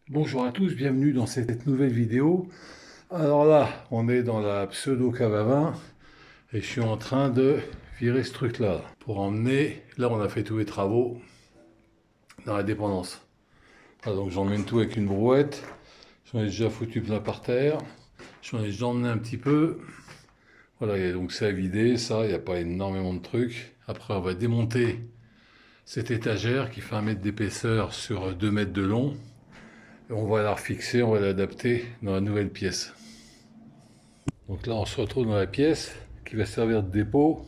Bonjour à tous, bienvenue dans cette nouvelle vidéo. Alors là, on est dans la pseudo cave à vin et je suis en train de virer ce truc-là pour emmener. Là, on a fait tous les travaux dans la dépendance. Voilà, donc j'emmène tout avec une brouette. J'en ai déjà foutu plein par terre. J'en ai déjà emmené un petit peu. Voilà, et donc c'est à vider, ça, il n'y a pas énormément de trucs. Après, on va démonter cette étagère qui fait 1 mètre d'épaisseur sur 2 mètres de long. Et on va la refixer, on va l'adapter dans la nouvelle pièce. Donc là, on se retrouve dans la pièce qui va servir de dépôt.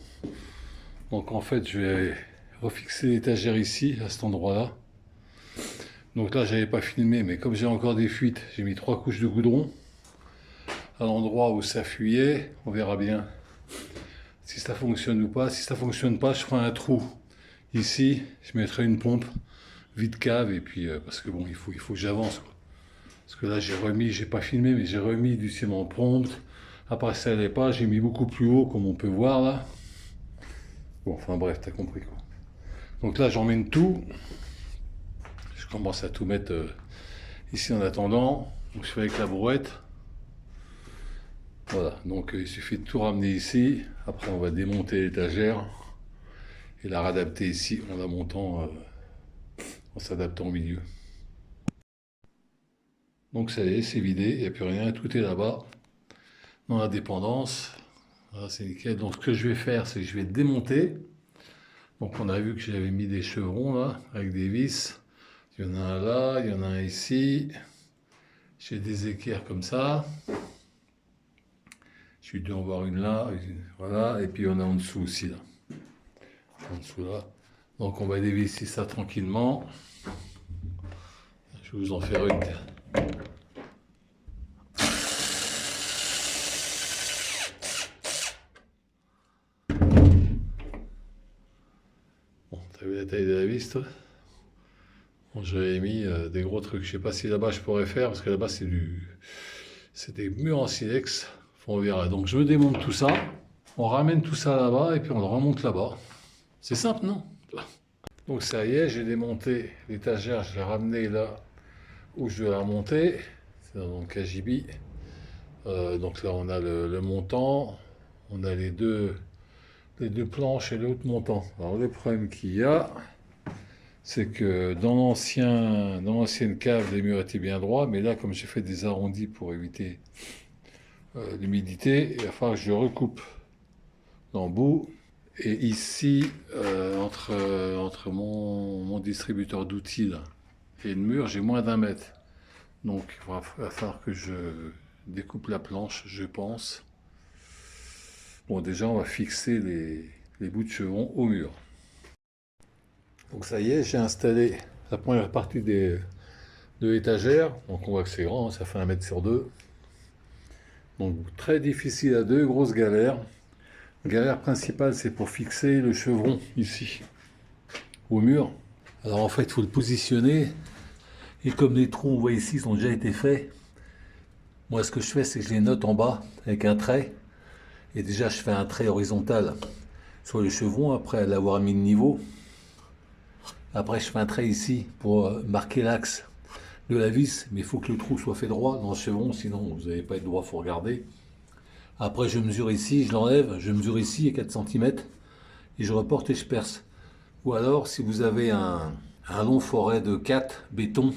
Donc en fait, je vais refixer l'étagère ici, à cet endroit-là. Donc là, j'avais pas filmé, mais comme j'ai encore des fuites, j'ai mis 3 couches de goudron à l'endroit où ça fuyait. On verra bien si ça fonctionne ou pas. Si ça fonctionne pas, je ferai un trou ici. Je mettrai une pompe vide cave et puis parce que bon, il faut que j'avance. Parce que là, j'ai pas filmé, mais j'ai remis du ciment prompt. Après, ça n'allait pas, j'ai mis beaucoup plus haut, comme on peut voir là. Bon, enfin bref, t'as compris quoi. Donc là, j'emmène tout. Je commence à tout mettre ici en attendant. Donc je fais avec la brouette. Voilà, donc il suffit de tout ramener ici. Après, on va démonter l'étagère et la réadapter ici en la montant, en s'adaptant au milieu. Donc ça y est, c'est vidé, il n'y a plus rien, tout est là-bas, dans la dépendance. Voilà, c'est nickel. Donc ce que je vais faire, c'est que je vais démonter. Donc on a vu que j'avais mis des chevrons là, avec des vis. Il y en a un là, il y en a un ici. J'ai des équerres comme ça. Je dû en voir une là, voilà. Et puis il y en a en dessous aussi là. En dessous là. Donc on va dévisser ça tranquillement. Je vais vous en faire une. Bon, t'as vu la taille de la vis toi? Bon, j'avais mis des gros trucs. Je sais pas si là-bas je pourrais faire, parce que là-bas c'est des murs en silex. On verra. Donc je me démonte tout ça. On ramène tout ça là-bas et puis on le remonte là-bas. C'est simple, non? Donc ça y est, j'ai démonté l'étagère, je l'ai ramené là où je vais la remonter. C'est dans le KGB. Donc là on a le montant, on a les deux planches et l'autre montant. Alors le problème qu'il y a, c'est que dans l'ancienne cave, les murs étaient bien droits, mais là comme j'ai fait des arrondis pour éviter l'humidité, il va falloir que je recoupe l'embout. Et ici, entre mon distributeur d'outils et le mur, j'ai moins d'1 mètre. Donc il va falloir que je découpe la planche, je pense. Bon, déjà, on va fixer les bouts de chevrons au mur. Donc ça y est, j'ai installé la première partie de l'étagère. Donc on voit que c'est grand, ça fait 1 mètre sur 2. Donc très difficile à deux, grosse galère. La galère principale, c'est pour fixer le chevron ici, au mur. Alors en fait, il faut le positionner. Et comme les trous, on voit ici, ont déjà été faits, moi ce que je fais, c'est que je les note en bas avec un trait. Et déjà, je fais un trait horizontal sur le chevron après l'avoir mis de niveau. Après, je fais un trait ici pour marquer l'axe de la vis. Mais il faut que le trou soit fait droit dans le chevron, sinon vous n'allez pas être droit, il faut regarder. Après, je mesure ici, je l'enlève, je mesure ici à 4 cm et je reporte et je perce. Ou alors, si vous avez un long forêt de 4 béton, vous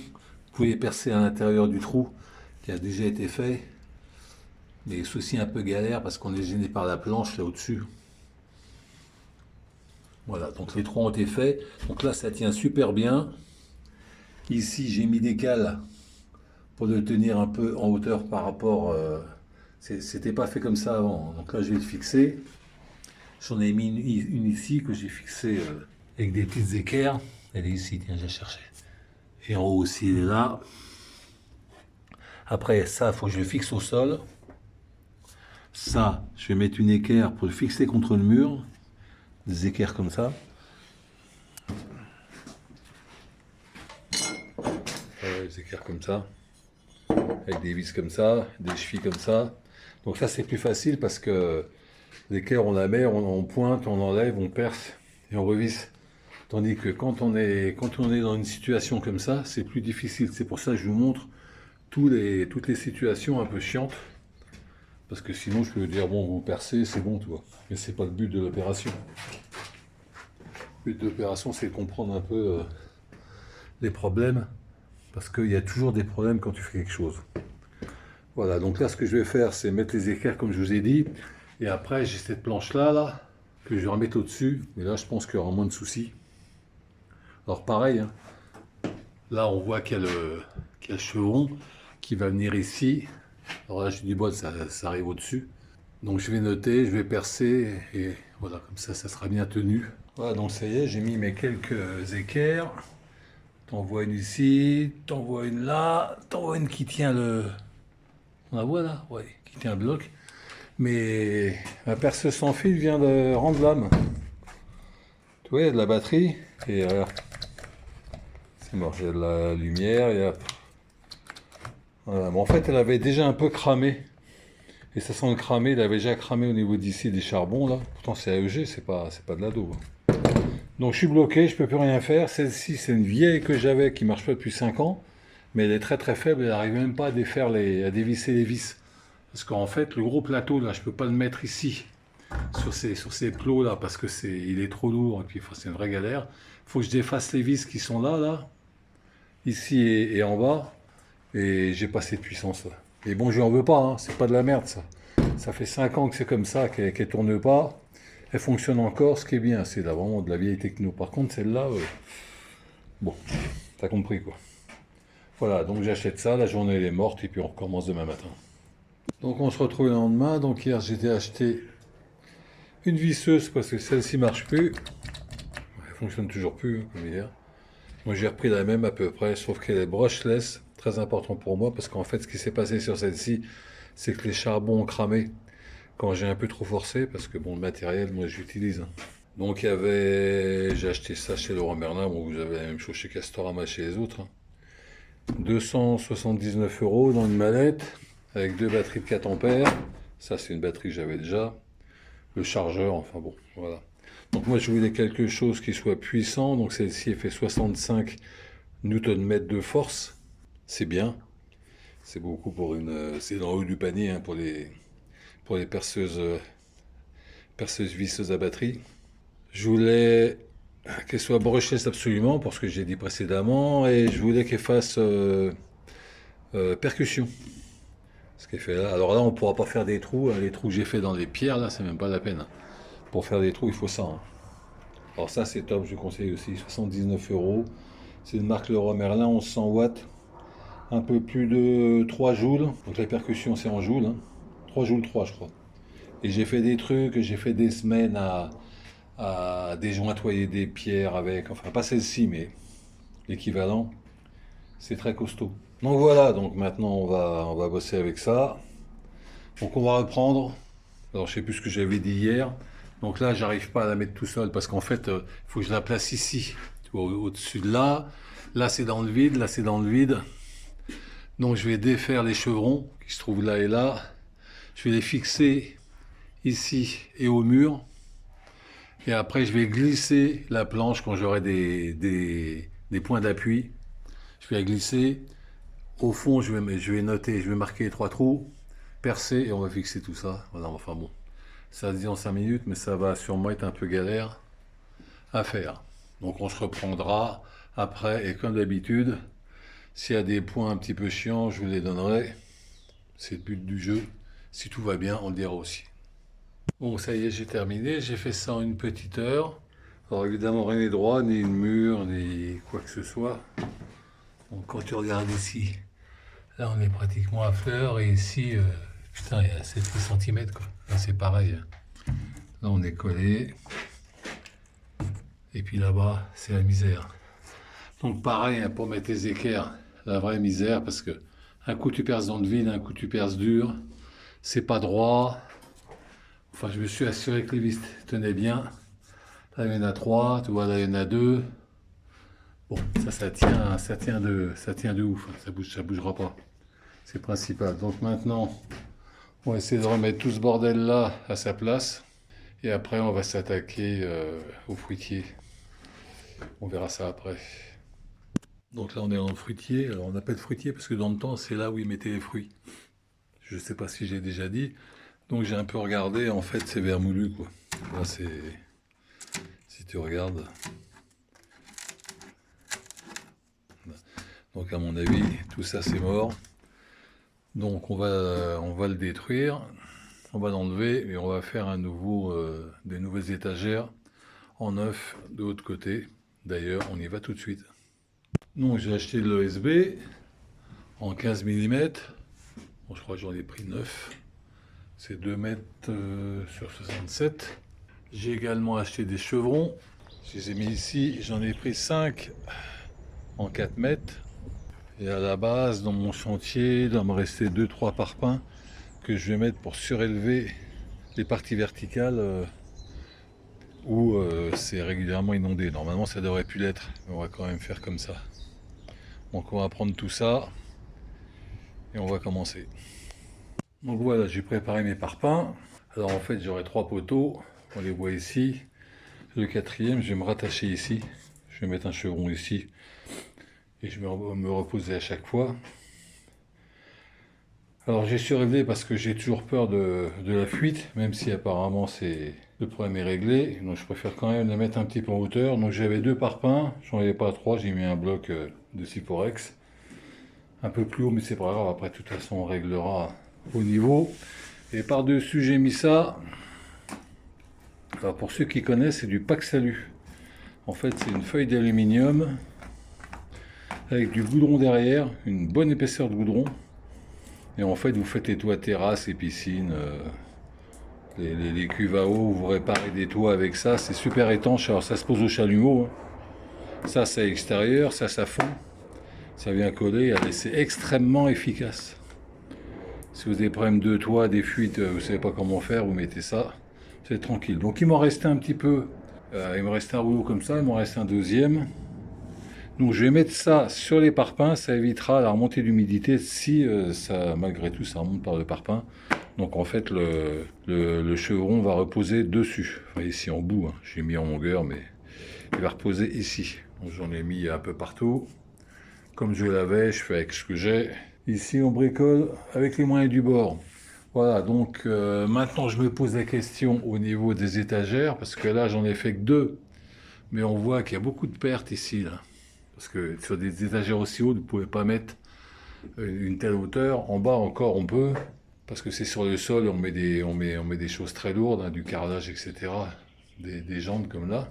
pouvez percer à l'intérieur du trou qui a déjà été fait. Mais ceci un peu galère parce qu'on est gêné par la planche là au-dessus. Voilà, donc les trous ont été faits. Donc là, ça tient super bien. Ici, j'ai mis des cales pour le tenir un peu en hauteur par rapport. C'était pas fait comme ça avant. Donc là, je vais le fixer. J'en ai mis une ici que j'ai fixée avec des petites équerres. Elle est ici, tiens, j'ai cherché. Et en haut aussi, elle est là. Après, ça, il faut que je le fixe au sol. Ça, je vais mettre une équerre pour le fixer contre le mur. Des équerres comme ça. Des équerres comme ça. Avec des vis comme ça, des chevilles comme ça. Donc ça, c'est plus facile parce que l'équerre, on la met, on pointe, on enlève, on perce et on revisse. Tandis que quand on est dans une situation comme ça, c'est plus difficile. C'est pour ça que je vous montre toutes les situations un peu chiantes. Parce que sinon, je peux dire, bon, vous percez, c'est bon, tu vois. Mais c'est pas le but de l'opération. Le but de l'opération, c'est de comprendre un peu les problèmes. Parce qu'il y a toujours des problèmes quand tu fais quelque chose. Voilà, donc là, ce que je vais faire, c'est mettre les équerres comme je vous ai dit. Et après, j'ai cette planche-là, là, que je vais remettre au-dessus. Et là, je pense qu'il y aura moins de soucis. Alors pareil, hein, là, on voit qu'il y a le chevron qui va venir ici. Alors là, j'ai du bois, ça arrive au-dessus. Donc je vais noter, je vais percer, et voilà, comme ça sera bien tenu. Voilà, donc ça y est, j'ai mis mes quelques équerres. T'en vois une ici, t'en vois une là, t'en vois une qui tient le... On la voit là? Ouais, qui tient le bloc. Mais ma perceuse sans fil vient de rendre l'âme. Tu vois, il y a de la batterie, et regarde. C'est mort, il y a de la lumière, il y a... Voilà. Bon, en fait, elle avait déjà un peu cramé. Et ça sent le cramé, il avait déjà cramé au niveau d'ici des charbons, là. Pourtant, c'est AEG, c'est pas de l'ado. Donc, je suis bloqué, je peux plus rien faire. Celle-ci, c'est une vieille que j'avais qui marche pas depuis 5 ans. Mais elle est très très faible, elle n'arrive même pas à dévisser les vis. Parce qu'en fait, le gros plateau, là, je peux pas le mettre ici, sur ces plots, là, parce que il est trop lourd, et puis c'est une vraie galère. Il faut que je défasse les vis qui sont là, ici et en bas. Et j'ai pas cette puissance là. Et bon, je lui en veux pas, hein, c'est pas de la merde ça. Ça fait 5 ans que c'est comme ça, qu'elle tourne pas. Elle fonctionne encore, ce qui est bien, c'est là vraiment de la vieille techno. Par contre, celle-là, bon, t'as compris quoi. Voilà, donc j'achète ça, la journée elle est morte et puis on recommence demain matin. Donc on se retrouve le lendemain. Donc hier j'étais acheté une visseuse parce que celle-ci marche plus. Elle fonctionne toujours plus, hein, comme hier. Moi j'ai repris la même à peu près, sauf qu'elle est brushless, très important pour moi, parce qu'en fait ce qui s'est passé sur celle-ci, c'est que les charbons ont cramé quand j'ai un peu trop forcé, parce que bon, le matériel, moi j'utilise. Hein. Donc j'ai acheté ça chez Leroy Merlin, bon vous avez la même chose chez Castorama, chez les autres. Hein. 279 € dans une mallette, avec 2 batteries de 4 ampères, ça c'est une batterie que j'avais déjà, le chargeur, enfin bon, voilà. Donc moi je voulais quelque chose qui soit puissant, donc celle-ci elle fait 65 Nm de force, c'est bien, c'est beaucoup pour c'est dans le haut du panier hein, pour les perceuses visseuses à batterie. Je voulais qu'elle soit brushless absolument, pour ce que j'ai dit précédemment, et je voulais qu'elle fasse percussion. Ce qu'elle fait là. Alors là on pourra pas faire des trous, hein, les trous que j'ai fait dans les pierres là, c'est même pas la peine. Pour faire des trous il faut ça. Hein. Alors ça c'est top, je conseille aussi, 79 €. C'est une marque Leroy Merlin, 1100 watts, un peu plus de 3 joules. Donc les percussions c'est en joules, hein. 3 joules 3 je crois. Et j'ai fait des trucs, j'ai fait des semaines à déjointoyer des pierres avec, enfin pas celle-ci mais l'équivalent. C'est très costaud. Donc voilà, donc maintenant on va bosser avec ça. Donc on va reprendre. Alors je sais plus ce que j'avais dit hier. Donc là, j'arrive pas à la mettre tout seul parce qu'en fait, il faut que je la place ici, au-dessus de là. Là, c'est dans le vide, là, c'est dans le vide. Donc je vais défaire les chevrons qui se trouvent là et là. Je vais les fixer ici et au mur. Et après, je vais glisser la planche quand j'aurai des points d'appui. Je vais la glisser. Au fond, je vais noter, je vais marquer les 3 trous, percer et on va fixer tout ça. Voilà, enfin bon. Ça se dit en 5 minutes, mais ça va sûrement être un peu galère à faire. Donc on se reprendra après, et comme d'habitude, s'il y a des points un petit peu chiants, je vous les donnerai. C'est le but du jeu. Si tout va bien, on le dira aussi. Bon, ça y est, j'ai terminé. J'ai fait ça en une petite heure. Alors évidemment, rien n'est droit, ni une mur, ni quoi que ce soit. Donc quand tu regardes ici, là on est pratiquement à fleur, et ici, putain, il y a 7 cm quoi. Là c'est pareil. Là on est collé. Et puis là-bas, c'est la misère. Donc pareil, hein, pour mettre les équerres, la vraie misère, parce que un coup tu perces dans le vide, un coup tu perces dur, c'est pas droit. Enfin, je me suis assuré que les vis tenaient bien. Là, il y en a 3, tu vois, là, il y en a 2. Bon, ça tient de ouf, ça bougera pas. C'est le principal. Donc maintenant, on va essayer de remettre tout ce bordel-là à sa place. Et après, on va s'attaquer au fruitier. On verra ça après. Donc là on est dans le fruitier. Alors on appelle fruitier parce que dans le temps c'est là où ils mettaient les fruits. Je sais pas si j'ai déjà dit. Donc j'ai un peu regardé, en fait c'est vermoulu quoi. Là c'est... Si tu regardes. Donc à mon avis tout ça c'est mort. Donc on va le détruire. On va l'enlever et on va faire des nouvelles étagères en neuf de l'autre côté. D'ailleurs on y va tout de suite. Donc j'ai acheté de l'OSB en 15 mm. Bon, je crois que j'en ai pris 9. C'est 2 mètres sur 67. J'ai également acheté des chevrons. Je les ai mis ici. J'en ai pris 5 en 4 mètres. Et à la base, dans mon chantier, il doit me rester 2-3 parpaings que je vais mettre pour surélever les parties verticales où c'est régulièrement inondé. Normalement, ça devrait plus l'être. Mais on va quand même faire comme ça. Donc on va prendre tout ça et on va commencer. Donc voilà, j'ai préparé mes parpaings. Alors en fait, j'aurai 3 poteaux. On les voit ici. Le quatrième, je vais me rattacher ici. Je vais mettre un chevron ici. Et je vais me reposer à chaque fois. Alors j'ai surélevé parce que j'ai toujours peur de la fuite, même si apparemment le problème est réglé. Donc je préfère quand même la mettre un petit peu en hauteur. Donc j'avais 2 parpaings, j'en avais pas 3, j'ai mis un bloc de Syporex. Un peu plus haut, mais c'est pas grave, après de toute façon on réglera au niveau. Et par-dessus j'ai mis ça. Alors pour ceux qui connaissent, c'est du Pack Salut. En fait c'est une feuille d'aluminium avec du goudron derrière, une bonne épaisseur de goudron. Et en fait vous faites les toits terrasses et piscines, les cuves à eau, vous réparez des toits avec ça, c'est super étanche. Alors ça se pose au chalumeau, hein. Ça c'est extérieur, ça fond, ça vient coller, allez, c'est extrêmement efficace. Si vous avez des problèmes de toit, des fuites, vous ne savez pas comment faire, vous mettez ça, c'est tranquille. Donc il m'en restait un petit peu, il me restait un rouleau comme ça, il m'en reste un deuxième. Donc je vais mettre ça sur les parpaings, ça évitera la remontée d'humidité si malgré tout ça remonte par le parpaing. Donc en fait le chevron va reposer dessus, enfin ici en bout, hein. J'ai mis en longueur mais il va reposer ici. J'en ai mis un peu partout. Comme je l'avais, je fais avec ce que j'ai. Ici on bricole avec les moyens du bord. Voilà, donc maintenant je me pose la question au niveau des étagères, parce que là j'en ai fait que 2, mais on voit qu'il y a beaucoup de pertes ici, là. Parce que sur des étagères aussi hautes, vous ne pouvez pas mettre une telle hauteur. En bas encore on peut, parce que c'est sur le sol, on met des choses très lourdes, hein, du carrelage, etc. Des jantes comme là.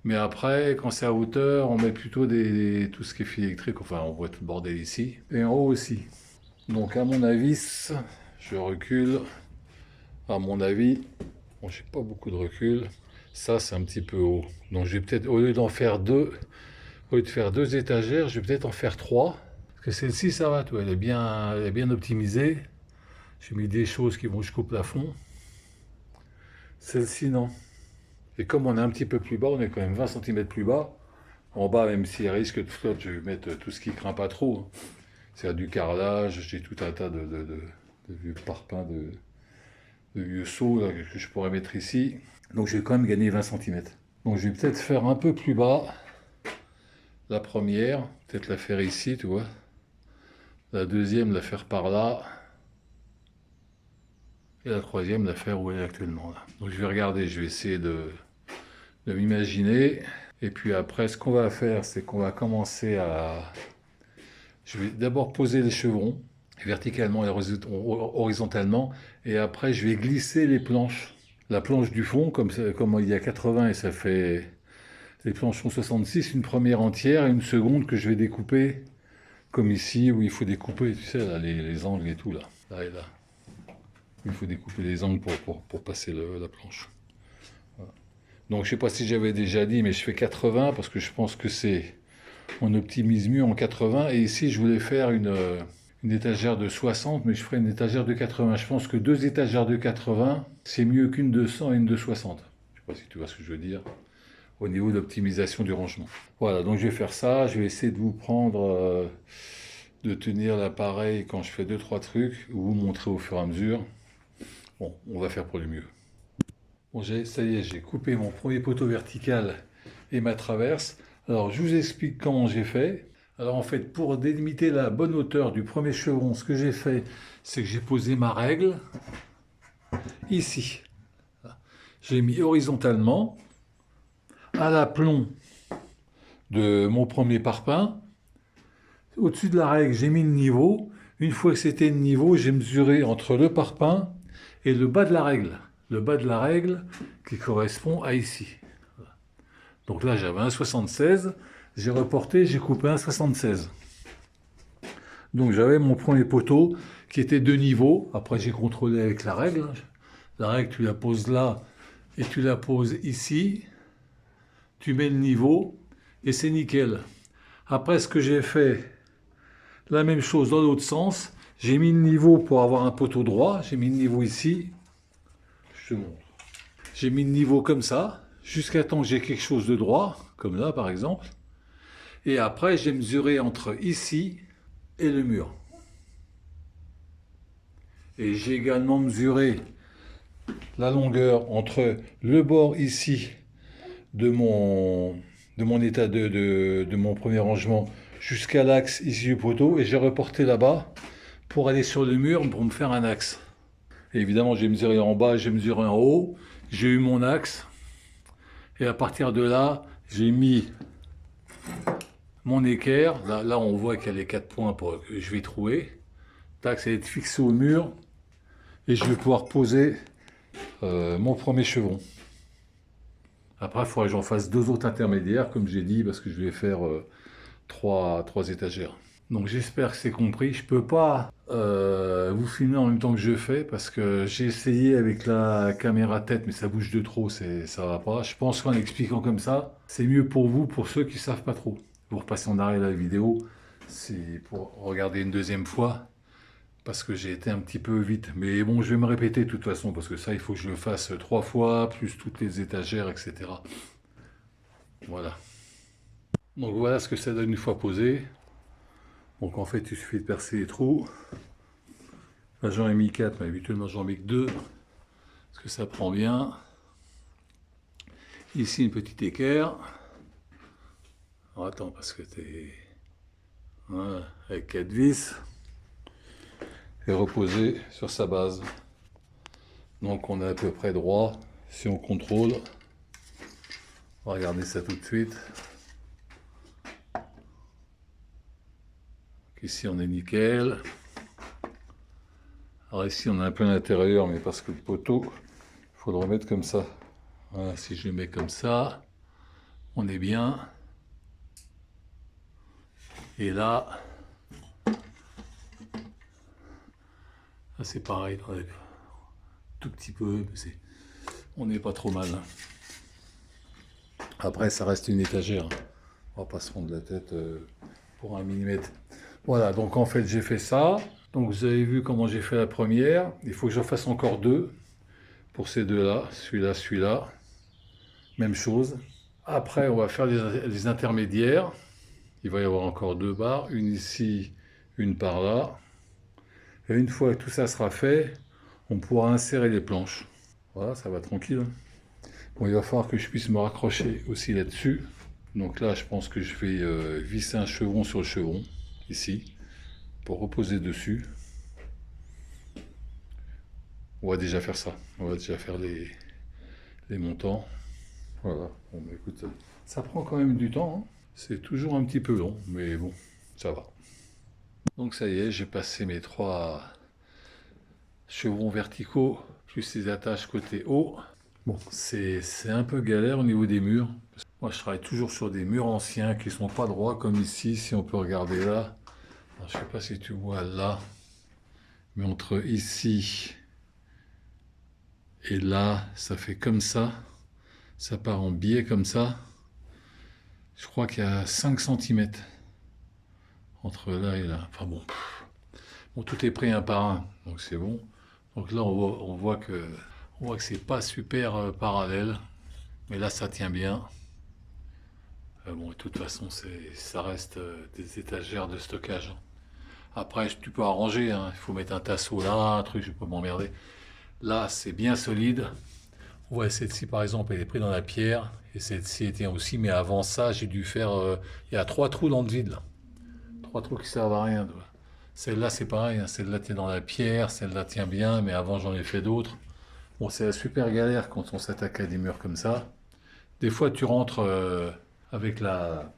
Mais après, quand c'est à hauteur, on met plutôt tout ce qui est fil électrique. Enfin, on voit tout le bordel ici. Et en haut aussi. Donc, à mon avis, je recule. À mon avis, bon, j'ai pas beaucoup de recul. Ça, c'est un petit peu haut. Donc, je vais peut-être, au lieu d'en faire 2, au lieu de faire 2 étagères, je vais peut-être en faire 3. Parce que celle-ci, ça va, elle est bien optimisée. J'ai mis des choses qui vont jusqu'au plafond. Celle-ci, non. Et comme on est un petit peu plus bas, on est quand même 20 cm plus bas. En bas, même s'il risque de flotte, je vais mettre tout ce qui craint pas trop. C'est du carrelage, j'ai tout un tas de vieux parpaings, de vieux seaux là, que je pourrais mettre ici. Donc je vais quand même gagner 20 cm. Donc je vais peut-être faire un peu plus bas. La première, peut-être la faire ici, tu vois. La deuxième, la faire par là. Et la troisième, la faire où elle est actuellement. Là. Donc je vais regarder, je vais essayer de m'imaginer. Et puis après, ce qu'on va faire, c'est qu'on va commencer à... Je vais d'abord poser les chevrons, verticalement et horizontalement. Et après, je vais glisser les planches. La planche du fond, comme il y a 80 et ça fait... Les planches sont 66, une première entière et une seconde que je vais découper, comme ici, où il faut découper, tu sais, là, les angles et tout, là. Là et là. Il faut découper les angles pour passer la planche. Voilà. Donc je sais pas si j'avais déjà dit, mais je fais 80 parce que je pense que on optimise mieux en 80. Et ici je voulais faire une étagère de 60, mais je ferai une étagère de 80. Je pense que 2 étagères de 80, c'est mieux qu'une de 100 et une de 60. Je sais pas si tu vois ce que je veux dire, au niveau d'optimisation du rangement. Voilà, donc je vais faire ça. Je vais essayer de vous prendre, de tenir l'appareil quand je fais 2-3 trucs, ou vous montrer au fur et à mesure. Bon, on va faire pour le mieux. Bon, ça y est, j'ai coupé mon premier poteau vertical et ma traverse. Alors je vous explique comment j'ai fait. Alors en fait, pour délimiter la bonne hauteur du premier chevron, ce que j'ai fait, c'est que j'ai posé ma règle ici. J'ai mis horizontalement à l'aplomb de mon premier parpaing. Au-dessus de la règle, j'ai mis le niveau. Une fois que c'était le niveau, j'ai mesuré entre le parpaing et le bas de la règle. Le bas de la règle qui correspond à ici. Donc là, j'avais 1,76. J'ai reporté, j'ai coupé 1,76. Donc j'avais mon premier poteau qui était de niveau. Après, j'ai contrôlé avec la règle. La règle, tu la poses là et tu la poses ici. Tu mets le niveau et c'est nickel. Après, ce que j'ai fait, la même chose dans l'autre sens. J'ai mis le niveau pour avoir un poteau droit. J'ai mis le niveau ici. Je te montre. J'ai mis le niveau comme ça, jusqu'à temps que j'ai quelque chose de droit, comme là par exemple. Et après, j'ai mesuré entre ici et le mur. Et j'ai également mesuré la longueur entre le bord ici de mon premier rangement jusqu'à l'axe ici du poteau. Et j'ai reporté là-bas pour aller sur le mur pour me faire un axe. Et évidemment, j'ai mesuré en bas, j'ai mesuré en haut. J'ai eu mon axe. Et à partir de là, j'ai mis mon équerre. Là, on voit qu'il y a les 4 points que je vais trouver. Tac, ça va être fixé au mur. Et je vais pouvoir poser mon premier chevron. Après, il faudrait que j'en fasse 2 autres intermédiaires, comme j'ai dit, parce que je vais faire 3 étagères. Donc j'espère que c'est compris. Je peux pas vous filmer en même temps que je fais, parce que j'ai essayé avec la caméra tête, mais ça bouge de trop, ça va pas. Je pense qu'en expliquant comme ça, c'est mieux pour vous, pour ceux qui savent pas trop. Vous repassez en arrière la vidéo, c'est pour regarder une deuxième fois, parce que j'ai été un petit peu vite. Mais bon, je vais me répéter de toute façon, parce que ça, il faut que je le fasse 3 fois, plus toutes les étagères, etc. Voilà. Donc voilà ce que ça donne une fois posé. Donc en fait, il suffit de percer les trous. Là, j'en ai mis 4, mais habituellement, j'en mets que 2. Parce que ça prend bien. Ici, une petite équerre. Alors, attends, parce que t'es... Voilà, avec 4 vis. Et reposé sur sa base. Donc on est à peu près droit. Si on contrôle, on va regarder ça tout de suite. Ici on est nickel. Alors ici on a un peu l'intérieur, mais parce que le poteau, il faut le remettre comme ça. Voilà, si je le mets comme ça, on est bien. Et là c'est pareil, tout petit peu, mais on n'est pas trop mal. Après ça reste une étagère. On va pas se prendre la tête pour 1 millimètre. Voilà, donc en fait j'ai fait ça. Donc vous avez vu comment j'ai fait la première. Il faut que j'en fasse encore 2 pour ces deux-là, celui-là. Même chose. Après on va faire les intermédiaires. Il va y avoir encore 2 barres, une ici, une par là. Et une fois que tout ça sera fait, on pourra insérer les planches. Voilà, ça va tranquille. Bon, il va falloir que je puisse me raccrocher aussi là-dessus. Donc là, je pense que je vais visser un chevron sur le chevron, ici, pour reposer dessus. On va déjà faire ça. On va déjà faire les montants. Voilà. Bon, bah, écoute, ça prend quand même du temps, hein. C'est toujours un petit peu long, mais bon, ça va. Donc ça y est, j'ai passé mes 3 chevrons verticaux, plus les attaches côté haut. Bon, c'est un peu galère au niveau des murs. Moi, je travaille toujours sur des murs anciens qui sont pas droits, comme ici, si on peut regarder là. Alors, je sais pas si tu vois là, mais entre ici et là, ça fait comme ça. Ça part en biais comme ça. Je crois qu'il y a 5 cm entre là et là. Enfin bon, bon, tout est pris un par un, donc c'est bon. Donc là, on voit que c'est pas super parallèle, mais là, ça tient bien. Bon, de toute façon, ça reste des étagères de stockage. Après, tu peux arranger, hein. Il faut mettre un tasseau là, un truc, je peux m'emmerder. Là, c'est bien solide. Ouais, celle-ci par exemple, elle est prise dans la pierre, et celle-ci était aussi, mais avant ça, j'ai dû faire, il y a 3 trous dans le vide là. 3 trous qui servent à rien. Toi. Celle-là, c'est pareil, hein. Celle-là tient dans la pierre, celle-là tient bien, mais avant j'en ai fait d'autres. Bon, c'est la super galère quand on s'attaque à des murs comme ça. Des fois, tu rentres avec la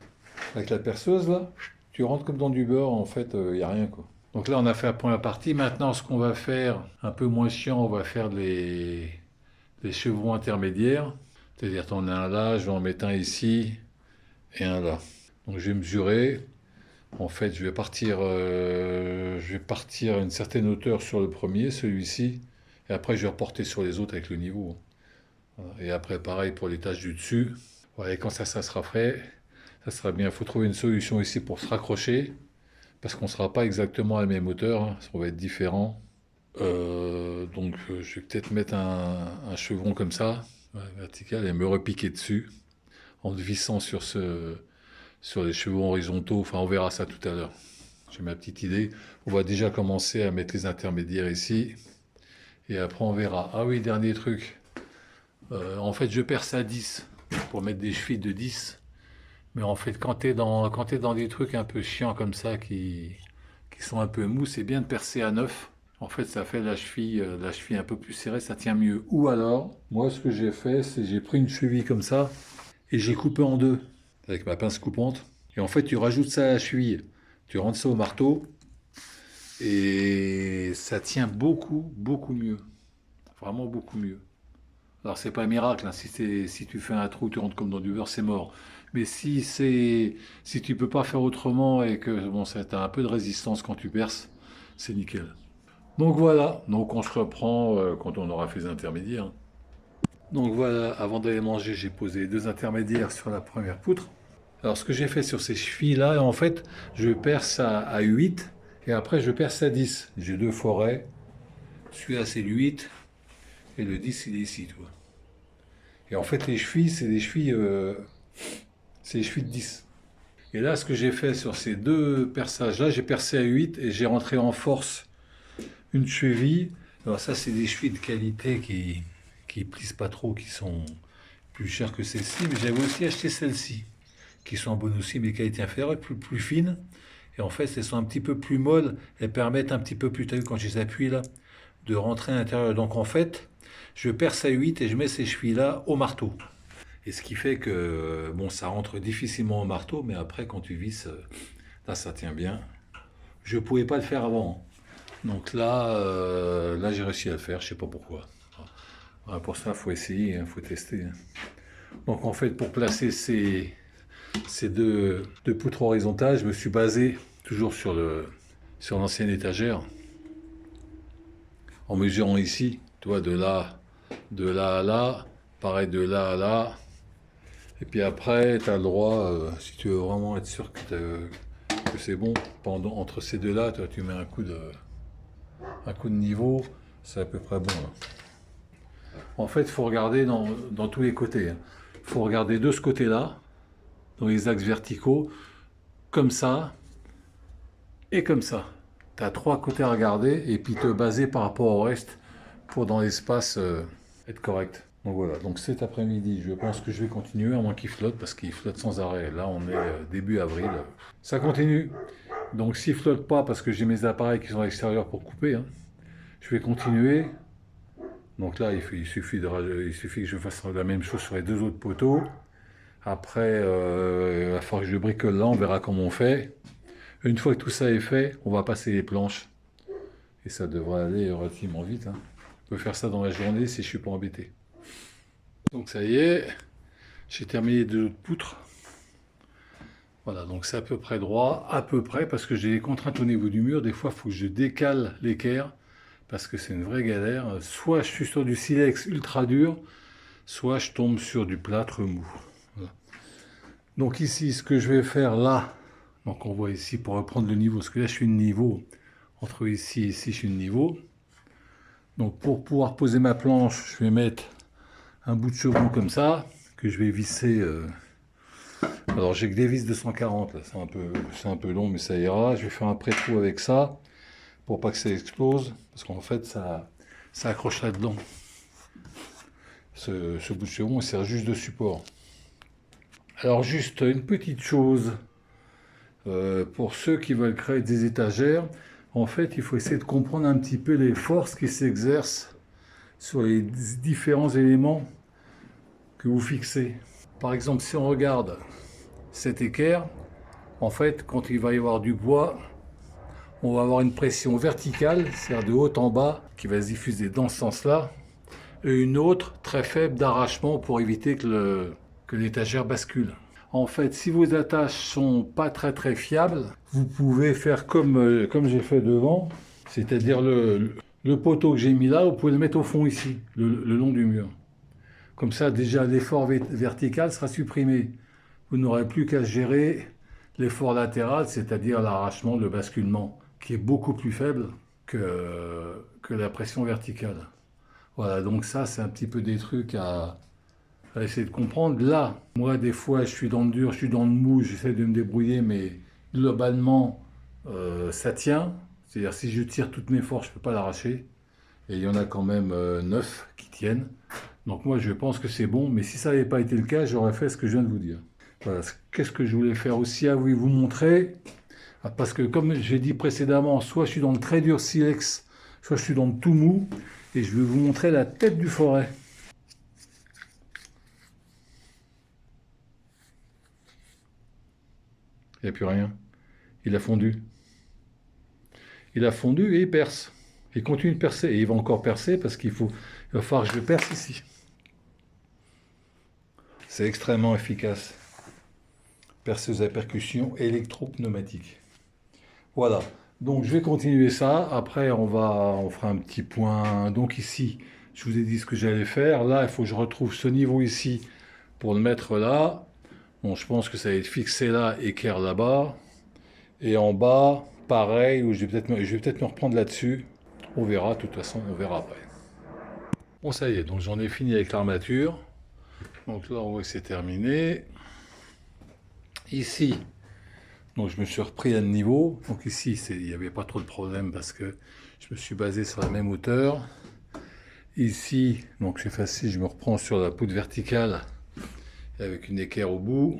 perceuse là, tu rentres comme dans du beurre, en fait, il n'y a rien quoi. Donc là, on a fait la première partie. Maintenant, ce qu'on va faire, un peu moins chiant, on va faire les chevrons intermédiaires. C'est-à-dire, tu en as un là, je vais en mettre un ici et un là. Donc, je vais mesurer. En fait, je vais partir à une certaine hauteur sur le premier, celui-ci, et après, je vais reporter sur les autres avec le niveau. Voilà. Et après, pareil pour les tâches du dessus. Voilà, et quand ça sera fait, ça sera bien. Il faut trouver une solution ici pour se raccrocher, parce qu'on ne sera pas exactement à la même hauteur, hein, ça va être différent. Donc, je vais peut-être mettre un chevron comme ça, ouais, vertical, et me repiquer dessus, en le vissant sur les chevrons horizontaux. Enfin, on verra ça tout à l'heure. J'ai ma petite idée. On va déjà commencer à mettre les intermédiaires ici, et après on verra. Ah oui, dernier truc. En fait, je perce à 10 pour mettre des chevilles de 10. Mais en fait, quand t'es dans des trucs un peu chiants comme ça, qui sont un peu mous, c'est bien de percer à 9. En fait, ça fait la cheville un peu plus serrée, ça tient mieux. Ou alors, moi, ce que j'ai fait, c'est j'ai pris une cheville comme ça et j'ai coupé en deux avec ma pince coupante. Et en fait, tu rajoutes ça à la cheville, tu rentres ça au marteau et ça tient beaucoup, beaucoup mieux. Vraiment beaucoup mieux. Alors, c'est pas un miracle, hein. Si tu fais un trou, tu rentres comme dans du beurre, c'est mort. Mais si tu peux pas faire autrement et que bon, ça t'as un peu de résistance quand tu perces, c'est nickel. Donc voilà, donc on se reprend quand on aura fait les intermédiaires. Donc voilà, avant d'aller manger, j'ai posé les 2 intermédiaires sur la première poutre. Alors ce que j'ai fait sur ces chevilles-là, en fait, je perce à 8 et après je perce à 10. J'ai 2 forêts, celui-là c'est le 8 et le 10 il est ici, tu vois. Et en fait les chevilles, c'est les chevilles de 10. Et là, ce que j'ai fait sur ces 2 perçages-là, j'ai percé à 8 et j'ai rentré en force une cheville. Alors ça, c'est des chevilles de qualité qui plissent pas trop, qui sont plus chères que celles-ci. Mais j'avais aussi acheté celles-ci, qui sont bonnes aussi, mais qualité inférieure, plus fines. Et en fait, elles sont un petit peu plus molles. Elles permettent un petit peu plus, t'as vu, quand je les appuie là, de rentrer à l'intérieur. Donc en fait, je perce à 8 et je mets ces chevilles-là au marteau. Et ce qui fait que, bon, ça rentre difficilement au marteau, mais après, quand tu visses, là, ça tient bien. Je ne pouvais pas le faire avant. Donc là, j'ai réussi à le faire, je sais pas pourquoi. Voilà, pour ça, il faut essayer, il faut tester. Donc en fait, pour placer ces deux poutres horizontales, je me suis basé toujours sur l'ancienne étagère, en mesurant ici, tu vois, de là à là, pareil de là à là. Et puis après, tu as le droit, si tu veux vraiment être sûr que c'est bon, entre ces deux-là, tu mets un coup de niveau, c'est à peu près bon. Là. En fait, il faut regarder dans tous les côtés. Il faut regarder de ce côté-là, dans les axes verticaux, comme ça et comme ça. Tu as 3 côtés à regarder et puis te baser par rapport au reste pour dans l'espace être correct. Donc voilà, donc cet après-midi, je pense que je vais continuer, à moins qu'il flotte, parce qu'il flotte sans arrêt. Là, on est début avril. Ça continue. Donc s'il flotte pas, parce que j'ai mes appareils qui sont à l'extérieur pour couper, hein, je vais continuer. Donc là, il suffit que je fasse la même chose sur les 2 autres poteaux. Après, il va falloir que je bricole là, on verra comment on fait. Une fois que tout ça est fait, on va passer les planches. Et ça devrait aller relativement vite. Hein. Je peux faire ça dans la journée si je suis pas embêté. Donc ça y est, j'ai terminé les 2 autres poutres. Voilà, donc c'est à peu près droit, à peu près, parce que j'ai des contraintes au niveau du mur. Des fois, il faut que je décale l'équerre, parce que c'est une vraie galère. Soit je suis sur du silex ultra dur, soit je tombe sur du plâtre mou. Voilà. Donc ici, ce que je vais faire là, donc on voit ici pour reprendre le niveau, parce que là je suis de niveau, entre ici et ici je suis de niveau. Donc pour pouvoir poser ma planche, je vais mettre un bout de chevron comme ça, que je vais visser. Alors j'ai que des vis de 140, là, c'est un peu long, mais ça ira. Je vais faire un pré-trou avec ça, pour pas que ça explose, parce qu'en fait ça accroche là-dedans. Ce bout de chevron, il sert juste de support. Alors juste une petite chose, pour ceux qui veulent créer des étagères, en fait, il faut essayer de comprendre un petit peu les forces qui s'exercent sur les différents éléments que vous fixez. Par exemple, si on regarde cet équerre, en fait, quand il va y avoir du bois, on va avoir une pression verticale, c'est-à-dire de haut en bas, qui va se diffuser dans ce sens-là, et une autre très faible d'arrachement pour éviter que l'étagère bascule. En fait, si vos attaches sont pas très fiables, vous pouvez faire comme j'ai fait devant, c'est-à-dire le poteau que j'ai mis là, vous pouvez le mettre au fond ici, le long du mur. Comme ça, déjà, l'effort vertical sera supprimé. Vous n'aurez plus qu'à gérer l'effort latéral, c'est-à-dire l'arrachement, le basculement, qui est beaucoup plus faible que la pression verticale. Voilà, donc ça, c'est un petit peu des trucs à essayer de comprendre. Là, moi, des fois, je suis dans le dur, je suis dans le mou, j'essaie de me débrouiller, mais globalement, ça tient. C'est-à-dire, si je tire toutes mes forces, je ne peux pas l'arracher. Et il y en a quand même 9 qui tiennent. Donc moi, je pense que c'est bon, mais si ça n'avait pas été le cas, j'aurais fait ce que je viens de vous dire. Voilà. Qu'est-ce que je voulais faire aussi à vous montrer? Parce que comme j'ai dit précédemment, soit je suis dans le très dur silex, soit je suis dans le tout mou, et je vais vous montrer la tête du forêt. Il n'y a plus rien. Il a fondu. Il a fondu et il perce. Il continue de percer. Et il va encore percer parce il va falloir que je perce ici. C'est extrêmement efficace. Perceuse à percussion électro-pneumatique. Voilà. Donc je vais continuer ça. Après, on fera un petit point. Donc ici, je vous ai dit ce que j'allais faire. Là, il faut que je retrouve ce niveau ici pour le mettre là. Bon, je pense que ça va être fixé là, équerre là-bas. Et en bas, pareil, où je vais peut-être me reprendre là-dessus. On verra, de toute façon, on verra après. Bon, ça y est, donc j'en ai fini avec l'armature. Donc là, on voit que c'est terminé. Ici, donc je me suis repris à niveau. Donc ici, il n'y avait pas trop de problème parce que je me suis basé sur la même hauteur. Ici, donc c'est facile, je me reprends sur la poutre verticale avec une équerre au bout.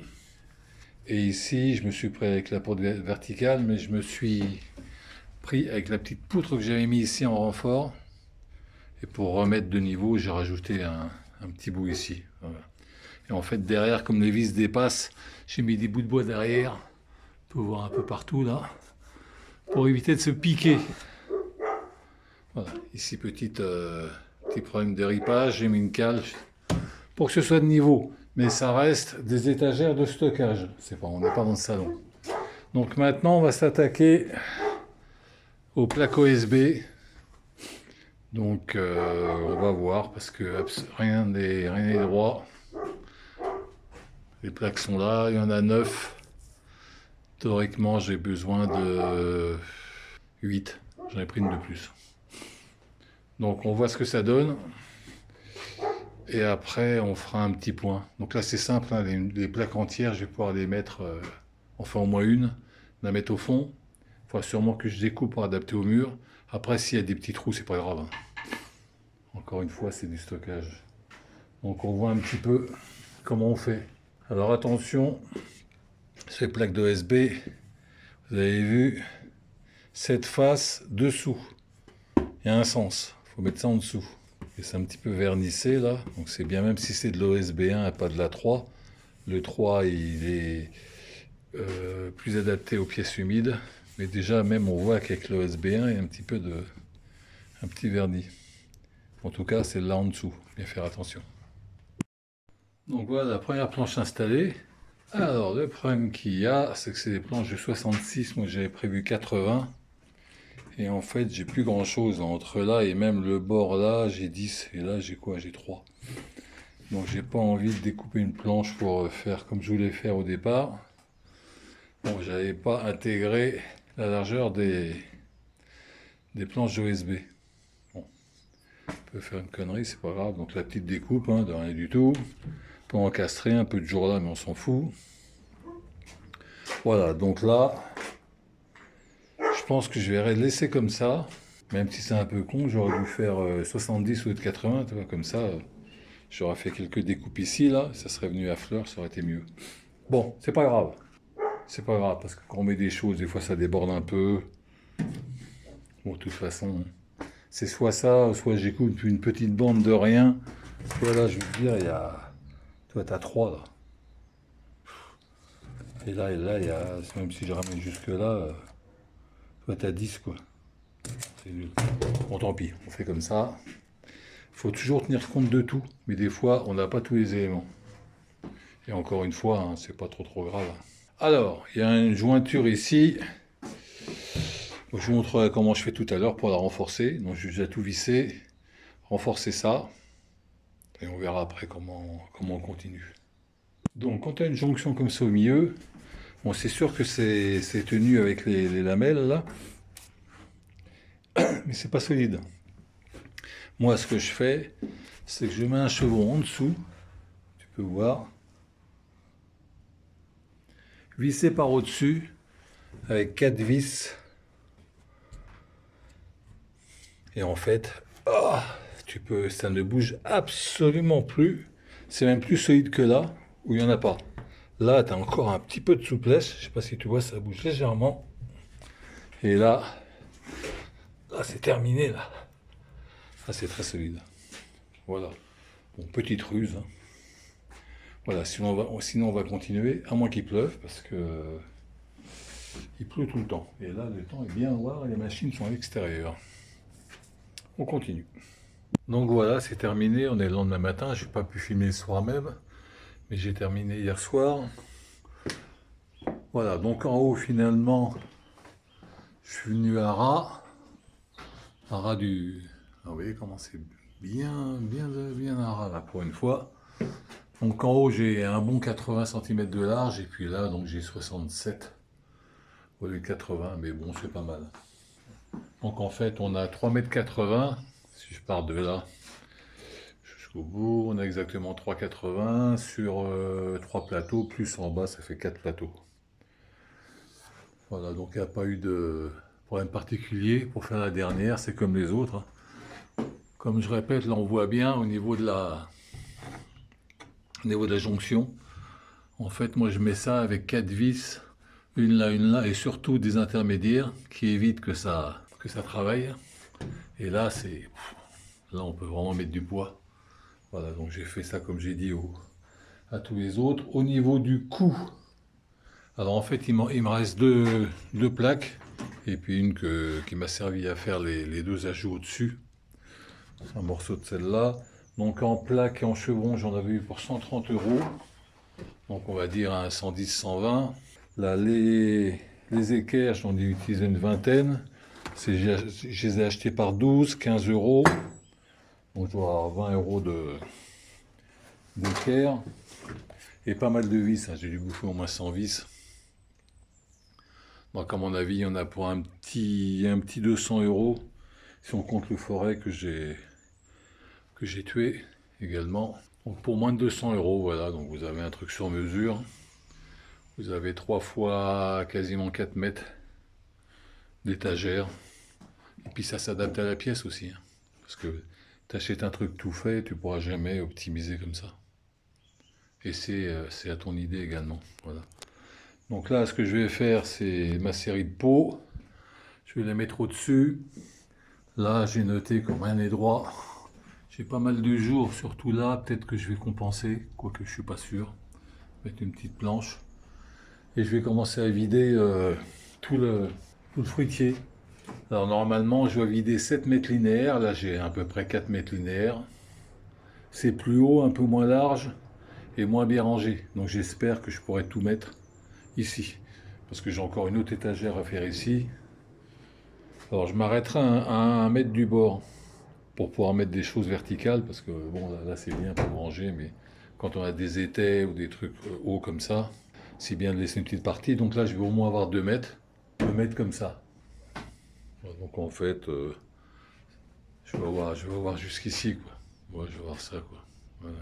Et ici, je me suis pris avec la poutre verticale, mais je me suis pris avec la petite poutre que j'avais mis ici en renfort. Et pour remettre de niveau, j'ai rajouté un petit bout ici. Voilà. Et en fait, derrière, comme les vis dépassent, j'ai mis des bouts de bois derrière. On peut voir un peu partout là. Pour éviter de se piquer. Voilà. Ici, petit problème de ripage. J'ai mis une cale pour que ce soit de niveau. Mais ça reste des étagères de stockage. On n'est pas dans le salon. Donc maintenant, on va s'attaquer aux plaques OSB. Donc on va voir parce que rien n'est droit. Les plaques sont là, il y en a 9. Théoriquement, j'ai besoin de 8. J'en ai pris une de plus. Donc on voit ce que ça donne. Et après, on fera un petit point. Donc là, c'est simple, hein, les plaques entières, je vais pouvoir les mettre, enfin au moins une, la mettre au fond. Il faudra sûrement que je découpe pour adapter au mur. Après, s'il y a des petits trous, c'est pas grave. Hein. Encore une fois, c'est du stockage. Donc on voit un petit peu comment on fait. Alors attention, ces plaques d'OSB, vous avez vu, cette face dessous, il y a un sens, il faut mettre ça en dessous. Et c'est un petit peu vernissé là, donc c'est bien, même si c'est de l'OSB 1 et pas de la 3. Le 3, il est plus adapté aux pièces humides, mais déjà même on voit qu'avec l'OSB 1, il y a un petit vernis. En tout cas, c'est là en dessous, bien faire attention. Donc voilà la première planche installée. Alors le problème qu'il y a, c'est que c'est des planches de 66, moi j'avais prévu 80. Et en fait j'ai plus grand chose entre là et même le bord là, j'ai 10 et là j'ai quoi? J'ai 3. Donc j'ai pas envie de découper une planche pour faire comme je voulais faire au départ. Bon, j'avais pas intégré la largeur des planches d'OSB. Bon, on peut faire une connerie, c'est pas grave. Donc la petite découpe, hein, de rien du tout. On peut encastrer un peu de jour là, mais on s'en fout. Voilà, donc là, je pense que je vais laisser comme ça. Même si c'est un peu con, j'aurais dû faire 70 au lieu de 80, tu vois, comme ça, J'aurais fait quelques découpes ici, là, ça serait venu à fleur, ça aurait été mieux. Bon, c'est pas grave. C'est pas grave, parce que quand on met des choses, des fois ça déborde un peu. Bon, de toute façon, c'est soit ça, soit j'écoute une petite bande de rien. Toi là, je veux te dire, il y a... Toi, t'as 3 là. Et là, il y a... Même si je ramène jusque là, toi, t'as 10 quoi. C'est nul. Bon, tant pis, on fait comme ça. Il faut toujours tenir compte de tout, mais des fois, on n'a pas tous les éléments. Et encore une fois, hein, c'est pas trop grave. Alors, il y a une jointure ici. Je vous montrerai comment je fais tout à l'heure pour la renforcer. Donc, j'ai déjà tout vissé, renforcer ça, et on verra après comment on continue. Donc, quand tu as une jonction comme ça au milieu, bon, c'est sûr que c'est tenu avec les lamelles là, mais c'est pas solide. Moi, ce que je fais, c'est que je mets un chevron en dessous, tu peux voir, vissé par au-dessus, avec 4 vis. Et en fait, ça ne bouge absolument plus. C'est même plus solide que là, où il n'y en a pas. Là, tu as encore un petit peu de souplesse. Je ne sais pas si tu vois, ça bouge légèrement. Et là c'est terminé, là. Là, c'est très solide. Voilà. Bon, petite ruse. Hein. Voilà, sinon on va continuer, à moins qu'il pleuve, parce que il pleut tout le temps. Et là, le temps est bien noir et les machines sont à l'extérieur. On continue. Donc voilà, c'est terminé. On est le lendemain matin. Je n'ai pas pu filmer le soir même, mais j'ai terminé hier soir. Voilà, donc en haut, finalement, je suis venu à ras du... Ah, vous voyez comment c'est bien à ras, là, pour une fois. Donc en haut, j'ai un bon 80 cm de large, et puis là, donc j'ai 67 au lieu de 80, mais bon, c'est pas mal. Donc en fait, on a 3,80 m, si je pars de là jusqu'au bout, on a exactement 3,80 m sur 3 plateaux, plus en bas, ça fait 4 plateaux. Voilà, donc il n'y a pas eu de problème particulier pour faire la dernière, c'est comme les autres. Comme je répète, là on voit bien au niveau de la jonction. En fait, moi je mets ça avec 4 vis, une là, et surtout des intermédiaires qui évitent que ça travaille. Et là, là on peut vraiment mettre du poids. Voilà, donc j'ai fait ça comme j'ai dit à tous les autres. Au niveau du cou, alors en fait il me reste deux plaques, et puis une qui m'a servi à faire les deux ajouts au-dessus. Un morceau de celle-là. Donc en plaque et en chevron, j'en avais eu pour 130 €. Donc on va dire un 110-120. Là, les équerres, j'en ai utilisé une vingtaine. Je les ai achetés par 12, 15 €. Donc je dois avoir 20 € d'équerre. Et pas mal de vis, hein. J'ai dû bouffer au moins 100 vis. Donc à mon avis, il y en a pour un petit 200 €. Si on compte le forêt que j'ai tué également. Donc pour moins de 200 €, voilà, donc vous avez un truc sur mesure. Vous avez 3 fois quasiment 4 mètres d'étagère. Et puis ça s'adapte à la pièce aussi. Hein, parce que tu achètes un truc tout fait, tu pourras jamais optimiser comme ça. Et c'est à ton idée également. Voilà. Donc là, ce que je vais faire, c'est ma série de pots. Je vais les mettre au-dessus. Là, j'ai noté comme rien n'est droit. J'ai pas mal de jours, surtout là, peut-être que je vais compenser, quoique je suis pas sûr. Mettre une petite planche. Et je vais commencer à vider tout le fruitier. Alors normalement, je dois vider 7 mètres linéaires. Là, j'ai à peu près 4 mètres linéaires. C'est plus haut, un peu moins large et moins bien rangé. Donc j'espère que je pourrai tout mettre ici. Parce que j'ai encore une autre étagère à faire ici. Alors je m'arrêterai à 1 mètre du bord pour pouvoir mettre des choses verticales. Parce que bon, là c'est bien pour ranger, mais quand on a des étais ou des trucs hauts comme ça, c'est bien de laisser une petite partie. Donc là, je vais au moins avoir 2 mètres. 2 mètres comme ça. Donc en fait, je vais voir jusqu'ici, quoi. Ouais, je vais voir ça, quoi. Voilà,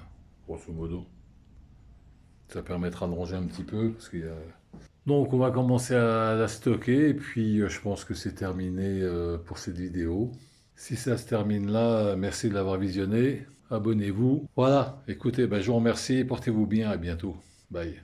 grosso modo. Ça permettra de ranger un petit peu, parce qu'il y a... Donc on va commencer à la stocker, et puis je pense que c'est terminé pour cette vidéo. Si ça se termine là, merci de l'avoir visionné. Abonnez-vous. Voilà, écoutez, ben, je vous remercie. Portez-vous bien. À bientôt. Bye.